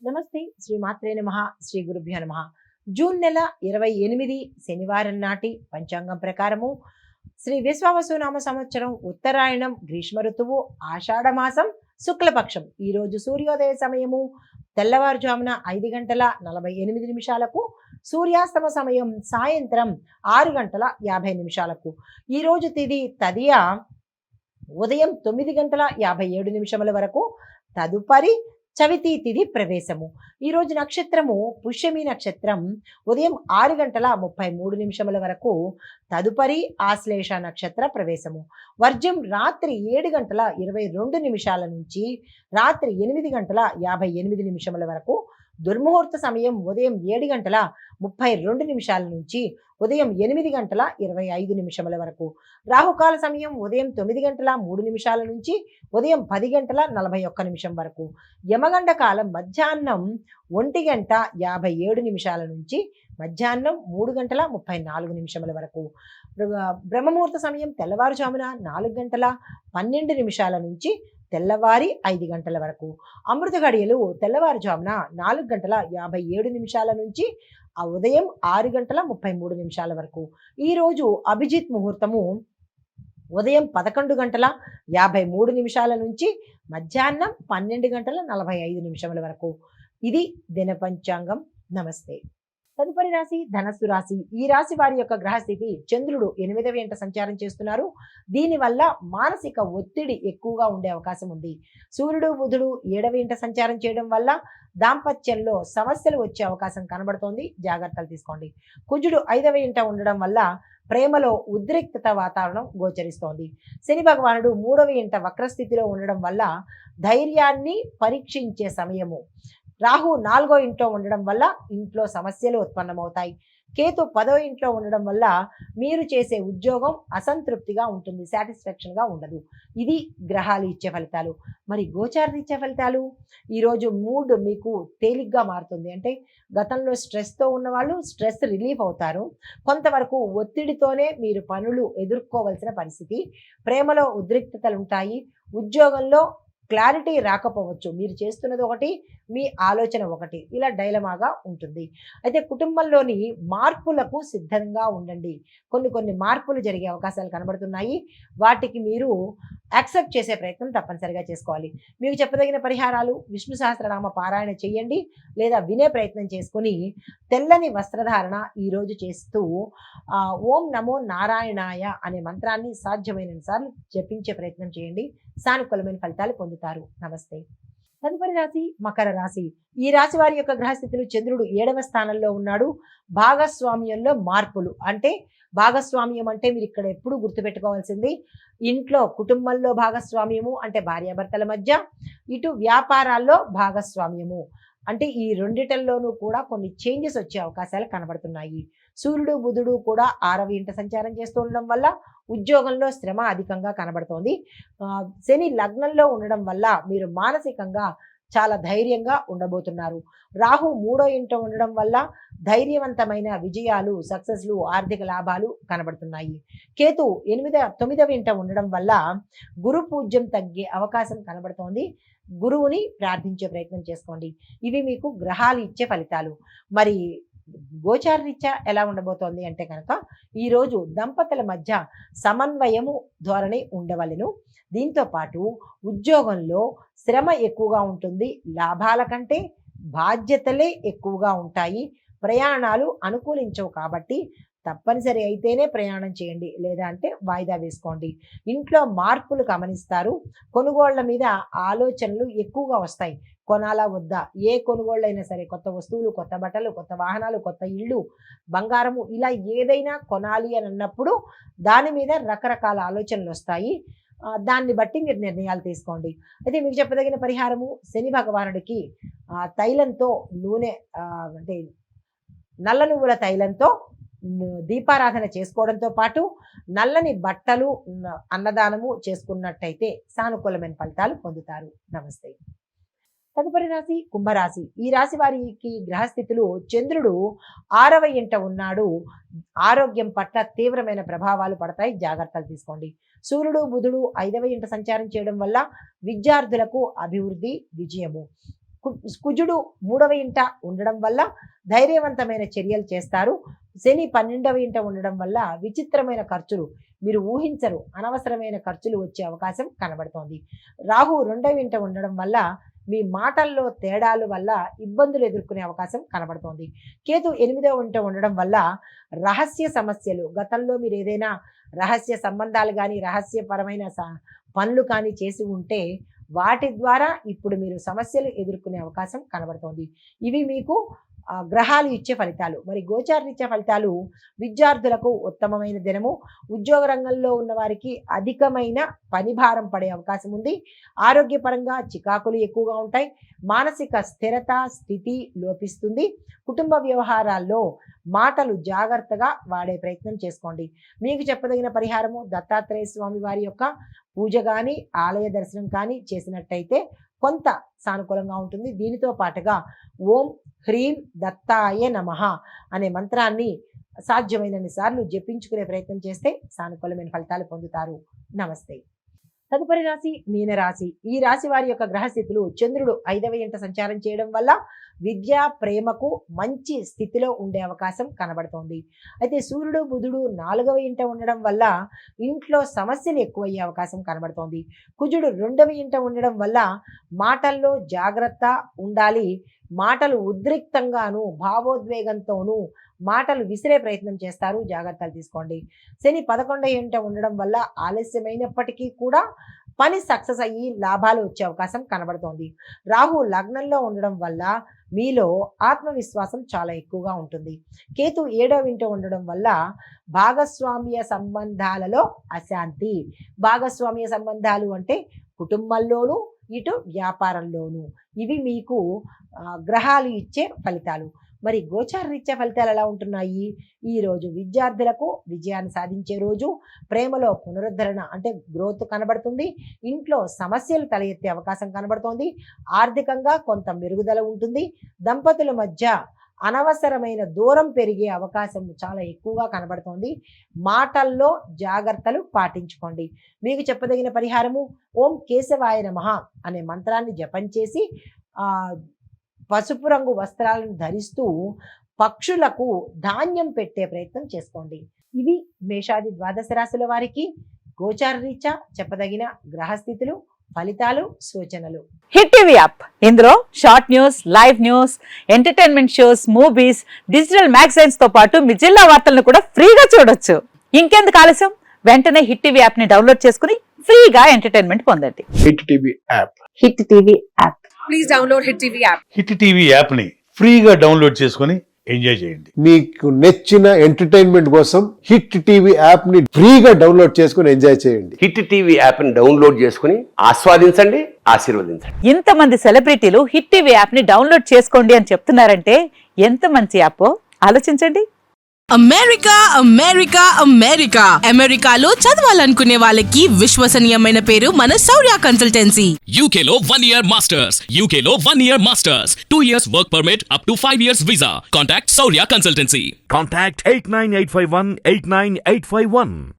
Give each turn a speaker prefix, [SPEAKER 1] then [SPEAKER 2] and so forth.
[SPEAKER 1] నమస్తే. శ్రీ మాత్రే నమః. శ్రీ గురుభ్యో నమః. జూన్ నెల 28 శనివారం నాటి పంచాంగం ప్రకారము శ్రీ విశ్వావసునామ సంవత్సరం ఉత్తరాయణం గ్రీష్మ ఋతువు ఆషాఢ మాసం శుక్లపక్షం. ఈరోజు సూర్యోదయ సమయము తెల్లవారుజామున 5:48 సూర్యాస్తమ సమయం సాయంత్రం 6:50. ఈరోజు తిథి తదియ ఉదయం 9:57 వరకు. తదుపరి చవితి తిథి ప్రవేశము. ఈరోజు నక్షత్రము పుష్యమి నక్షత్రం ఉదయం 6:33 వరకు. తదుపరి ఆశ్లేష నక్షత్ర ప్రవేశము. వర్జం రాత్రి 7:22 నుంచి రాత్రి 8:58 వరకు. దుర్ముహూర్త సమయం ఉదయం 7:32 నుంచి ఉదయం 8:25 వరకు. రాహుకాల సమయం ఉదయం 9:03 నుంచి ఉదయం 10:41 వరకు. యమగండ కాలం మధ్యాహ్నం 1:57 నుంచి మధ్యాహ్నం 3:34 వరకు. బ్రహ్మముహూర్త సమయం తెల్లవారుజామున 4:12 నుంచి తెల్లవారి 5 గంటల వరకు. అమృత గడియలు తెల్లవారుజామున 4:57 నుంచి ఉదయం 6:33 వరకు. ఈరోజు అభిజిత్ ముహూర్తము ఉదయం 11:53 నుంచి మధ్యాహ్నం 12:45 వరకు. ఇది దిన పంచాంగం. నమస్తే. తదుపరి రాశి ధనస్సు రాశి. ఈ రాశి వారి యొక్క గ్రహస్థితి చంద్రుడు 8వ ఇంట సంచారం చేస్తున్నారు. దీనివల్ల మానసిక ఒత్తిడి ఎక్కువగా ఉండే అవకాశం ఉంది. సూర్యుడు బుధుడు 7వ ఇంట సంచారం చేయడం వల్ల దాంపత్యంలో సమస్యలు వచ్చే అవకాశం కనబడుతోంది. జాగ్రత్తలు తీసుకోండి. కుజుడు 5వ ఇంట ఉండడం వల్ల ప్రేమలో ఉద్రిక్తత వాతావరణం గోచరిస్తోంది. శని భగవానుడు 3వ ఇంట వక్రస్థితిలో ఉండడం వల్ల ధైర్యాన్ని పరీక్షించే సమయము. రాహు 4వ ఇంట్లో ఉండడం వల్ల ఇంట్లో సమస్యలు ఉత్పన్నమవుతాయి. కేతు 10వ ఇంట్లో ఉండడం వల్ల మీరు చేసే ఉద్యోగం అసంతృప్తిగా ఉంటుంది, సాటిస్ఫాక్షన్గా ఉండదు. ఇది గ్రహాలు ఇచ్చే ఫలితాలు. మరి గోచారం ఇచ్చే ఫలితాలు. ఈరోజు మూడ్ మీకు తేలిగ్గా మారుతుంది. అంటే గతంలో స్ట్రెస్తో ఉన్నవాళ్ళు స్ట్రెస్ రిలీఫ్ అవుతారు. కొంతవరకు ఒత్తిడితోనే మీరు పనులు ఎదుర్కోవలసిన పరిస్థితి. ప్రేమలో ఉద్రిక్తతలు ఉంటాయి. ఉద్యోగంలో క్లారిటీ రాకపోవచ్చు. మీరు చేస్తున్నది ఒకటి, మీ ఆలోచన ఒకటి, ఇలా డైలమాగా ఉంటుంది. అయితే కుటుంబంలోని మార్పులకు సిద్ధంగా ఉండండి. కొన్ని మార్పులు జరిగే అవకాశాలు కనబడుతున్నాయి. వాటికి మీరు యాక్సెప్ట్ చేసే ప్రయత్నం తప్పనిసరిగా చేసుకోవాలి. మీకు చెప్పదగిన పరిహారాలు విష్ణు సహస్రనామ పారాయణ చేయండి, లేదా వినే ప్రయత్నం చేసుకుని తెల్లని వస్త్రధారణ ఈరోజు చేస్తూ ఓం నమో నారాయణాయ అనే మంత్రాన్ని సాధ్యమైనంత సార్లు జపించే ప్రయత్నం చేయండి. సానుకూలమైన ఫలితాలు పొందుతారు. నమస్తే. తదుపరి రాశి మకర రాశి. ఈ రాశి వారి యొక్క గ్రహస్థితులు చంద్రుడు 7వ స్థానంలో ఉన్నాడు. భాగస్వామ్యంలో మార్పులు. అంటే భాగస్వామ్యం అంటే మీరు ఇక్కడ ఎప్పుడు గుర్తుపెట్టుకోవాల్సింది, ఇంట్లో కుటుంబంలో భాగస్వామ్యము అంటే భార్యాభర్తల మధ్య, ఇటు వ్యాపారాల్లో భాగస్వామ్యము అంటే ఈ రెండిటల్లోనూ కూడా కొన్ని చేంజెస్ వచ్చే అవకాశాలు కనబడుతున్నాయి. సూర్యుడు బుధుడు కూడా 6వ ఇంట సంచారం చేస్తూ ఉండడం వల్ల ఉద్యోగంలో శ్రమ అధికంగా కనబడుతోంది. శని లగ్నంలో ఉండడం వల్ల మీరు మానసికంగా చాలా ధైర్యంగా ఉండబోతున్నారు. రాహు 3వ ఇంట ఉండడం వల్ల ధైర్యవంతమైన విజయాలు, సక్సెస్లు, ఆర్థిక లాభాలు కనబడుతున్నాయి. కేతు 9వ ఇంట ఉండడం వల్ల గురు పూజ్యం తగ్గే అవకాశం కనబడుతోంది. గురువుని ప్రార్థించే ప్రయత్నం చేసుకోండి. ఇవి మీకు గ్రహాలు ఇచ్చే ఫలితాలు. మరి గోచార రీత్యా ఎలా ఉండబోతోంది అంటే కనుక ఈరోజు దంపతుల మధ్య సమన్వయము ధోరణి ఉండవలెను. దీంతో పాటు ఉద్యోగంలో శ్రమ ఎక్కువగా ఉంటుంది. లాభాల కంటే బాధ్యతలే ఎక్కువగా ఉంటాయి. ప్రయాణాలు అనుకూలించవు కాబట్టి తప్పనిసరి అయితేనే ప్రయాణం చేయండి, లేదా అంటే వాయిదా వేసుకోండి. ఇంట్లో మార్పులు గమనిస్తారు. కొనుగోళ్ల మీద ఆలోచనలు ఎక్కువగా వస్తాయి. కొనాలా వద్దా, ఏ కొనుగోళ్ళైనా సరే, కొత్త వస్తువులు, కొత్త బట్టలు, కొత్త వాహనాలు, కొత్త ఇళ్ళు, బంగారము, ఇలా ఏదైనా కొనాలి అని అన్నప్పుడు దాని మీద రకరకాల ఆలోచనలు వస్తాయి. దాన్ని బట్టి మీరు నిర్ణయాలు తీసుకోండి. అయితే మీకు చెప్పదగిన పరిహారము, శని భగవానుడికి తైలంతో నూనె అంటే నల్ల నువ్వుల తైలంతో దీపారాధన చేసుకోవడంతో పాటు నల్లని బట్టలు అన్నదానము చేసుకున్నట్టయితే సానుకూలమైన ఫలితాలు పొందుతారు. నమస్తే. తదుపరి రాశి కుంభరాశి. ఈ రాశి వారికి గ్రహస్థితులు చంద్రుడు 6వ ఇంట ఉన్నాడు. ఆరోగ్యం పట్ల తీవ్రమైన ప్రభావాలు పడతాయి. జాగ్రత్తలు తీసుకోండి. సూర్యుడు బుధుడు 5వ ఇంట సంచారం చేయడం వల్ల విద్యార్థులకు అభివృద్ధి, విజయము. కుజుడు 3వ ఇంట ఉండడం వల్ల ధైర్యవంతమైన చర్యలు చేస్తారు. శని 12వ ఇంట ఉండడం వల్ల విచిత్రమైన ఖర్చులు, మీరు ఊహించరు అనవసరమైన ఖర్చులు వచ్చే అవకాశం కనబడుతోంది. రాహు 2వ ఇంట ఉండడం వల్ల మీ మాటల్లో తేడాల వల్ల ఇబ్బందులు ఎదుర్కొనే అవకాశం కనబడుతోంది. కేతు 8వ ఇంట ఉండడం వల్ల రహస్య సమస్యలు, గతంలో మీరు ఏదైనా రహస్య సంబంధాలు కానీ రహస్యపరమైన పనులు కానీ చేసి ఉంటే వాటి ద్వారా ఇప్పుడు మీరు సమస్యలు ఎదుర్కొనే అవకాశం కనబడుతోంది. ఇవి మీకు గ్రహాలు ఇచ్చే ఫలితాలు. మరి గోచారరీత్యా ఫలితాలు: విద్యార్థులకు ఉత్తమమైన దినము. ఉద్యోగ రంగంలో ఉన్న వారికి అధికమైన పని భారం పడే అవకాశం ఉంది. ఆరోగ్యపరంగా చికాకులు ఎక్కువగా ఉంటాయి. మానసిక స్థిరత స్థితి లోపిస్తుంది. కుటుంబ వ్యవహారాల్లో మాటలు జాగ్రత్తగా వాడే ప్రయత్నం చేసుకోండి. మీకు చెప్పదగిన పరిహారము దత్తాత్రేయ స్వామి వారి యొక్క పూజ కానీ ఆలయ దర్శనం కానీ చేసినట్టయితే కొంత సానుకూలంగా ఉంటుంది. దీనితో పాటుగా ఓం హ్రీం దత్తాయ నమః అనే మంత్రాన్ని సాధ్యమైనన్ని సార్లు జపించుకునే ప్రయత్నం చేస్తే సానుకూలమైన ఫలితాలు పొందుతారు. నమస్తే. తదుపరి రాశి మీనరాశి. ఈ రాశి వారి యొక్క గ్రహస్థితులు: చంద్రుడు 5వ ఇంట సంచారం చేయడం వల్ల విద్య ప్రేమకు మంచి స్థితిలో ఉండే అవకాశం కనబడుతోంది. అయితే సూర్యుడు బుధుడు 4వ ఇంట ఉండడం వల్ల ఇంట్లో సమస్యలు ఎక్కువయ్యే అవకాశం కనబడుతోంది. కుజుడు 2వ ఇంట ఉండడం వల్ల మాటల్లో జాగ్రత్త ఉండాలి. మాటలు ఉద్రిక్తంగాను భావోద్వేగంతోనూ మాటలు విసిరే ప్రయత్నం చేస్తారు, జాగ్రత్తలు తీసుకోండి. శని 11వ ఇంట ఉండడం వల్ల ఆలస్యమైనప్పటికీ కూడా పని సక్సెస్ అయ్యి లాభాలు వచ్చే అవకాశం కనబడుతోంది. రాహు లగ్నంలో ఉండడం వల్ల మీలో ఆత్మవిశ్వాసం చాలా ఎక్కువగా ఉంటుంది. కేతు 7వ ఇంట ఉండడం వల్ల భాగస్వామ్య సంబంధాలలో అశాంతి. భాగస్వామ్య సంబంధాలు అంటే కుటుంబంలోనూ ఇటు వ్యాపారంలోనూ. ఇవి మీకు గ్రహాలు ఇచ్చే ఫలితాలు. మరి గోచార రీత్యా ఫలితాలు ఎలా ఉంటున్నాయి? ఈరోజు విద్యార్థులకు విజయాన్ని సాధించే రోజు. ప్రేమలో పునరుద్ధరణ అంటే గ్రోత్ కనబడుతుంది. ఇంట్లో సమస్యలు తల ఎత్తే అవకాశం కనబడుతోంది. ఆర్థికంగా కొంత మెరుగుదల ఉంటుంది. దంపతుల మధ్య అనవసరమైన దూరం పెరిగే అవకాశం చాలా ఎక్కువగా కనబడుతోంది. మాటల్లో జాగ్రత్తలు పాటించుకోండి. మీకు చెప్పదగిన పరిహారము ఓం కేశవాయ నమః అనే మంత్రాన్ని జపం చేసి పసుపు రంగు వస్త్రాలను ధరిస్తూ పక్షులకు ధాన్యం పెట్టే ప్రయత్నం చేసుకోండి. ఇవి మేషాది ద్వాదశ రాశుల వారికి గోచార రీత్యా చెప్పదగిన గ్రహస్థితులు, ఫలితాలు, సూచనలు.
[SPEAKER 2] హిట్ టీవీ యాప్, ఇందులో short news, live news, entertainment shows, movies, digital magazines తో పాటు మీ జిల్లా వార్తలను కూడా ఫ్రీగా చూడొచ్చు. ఇంకెందుకు ఆలస్యం? వెంటనే హిట్ టీవీ యాప్ ని డౌన్లోడ్ చేసుకుని ఫ్రీగా ఎంటర్టైన్మెంట్ పొందండి.
[SPEAKER 3] Hit TV app.
[SPEAKER 2] Hit TV app.
[SPEAKER 4] Please download hit TV app.
[SPEAKER 5] Hit TV app ని ఫ్రీగా డౌన్లోడ్ చేసుకుని ఎంజాయ్ చేయండి.
[SPEAKER 3] మీకు నచ్చిన ఎంటర్టైన్మెంట్ కోసం హిట్ టీవీ యాప్ ని ఫ్రీగా డౌన్లోడ్ చేసుకుని ఎంజాయ్ చేయండి.
[SPEAKER 6] హిట్ టీవీ యాప్ ని డౌన్లోడ్ చేసుకుని ఆస్వాదించండి, ఆశీర్వదించండి.
[SPEAKER 2] ఇంతమంది సెలబ్రిటీలు హిట్ టీవీ యాప్ ని డౌన్లోడ్ చేసుకోండి అని చెప్తున్నారంటే ఎంత మంచి యాప్ ఆలోచించండి.
[SPEAKER 4] అమెరికా అమెరికా అమెరికా అమెరికాలో చదవాలనుకునే వాళ్ళకి విశ్వసనీయమైన పేరు మన శౌర్య కన్సల్టెన్సీ.
[SPEAKER 7] UK లో 1 year masters. UK లో 1 year masters. 2 years work permit up to 5 years visa. Contact Saurya Consultancy.
[SPEAKER 8] Contact 89851 89851.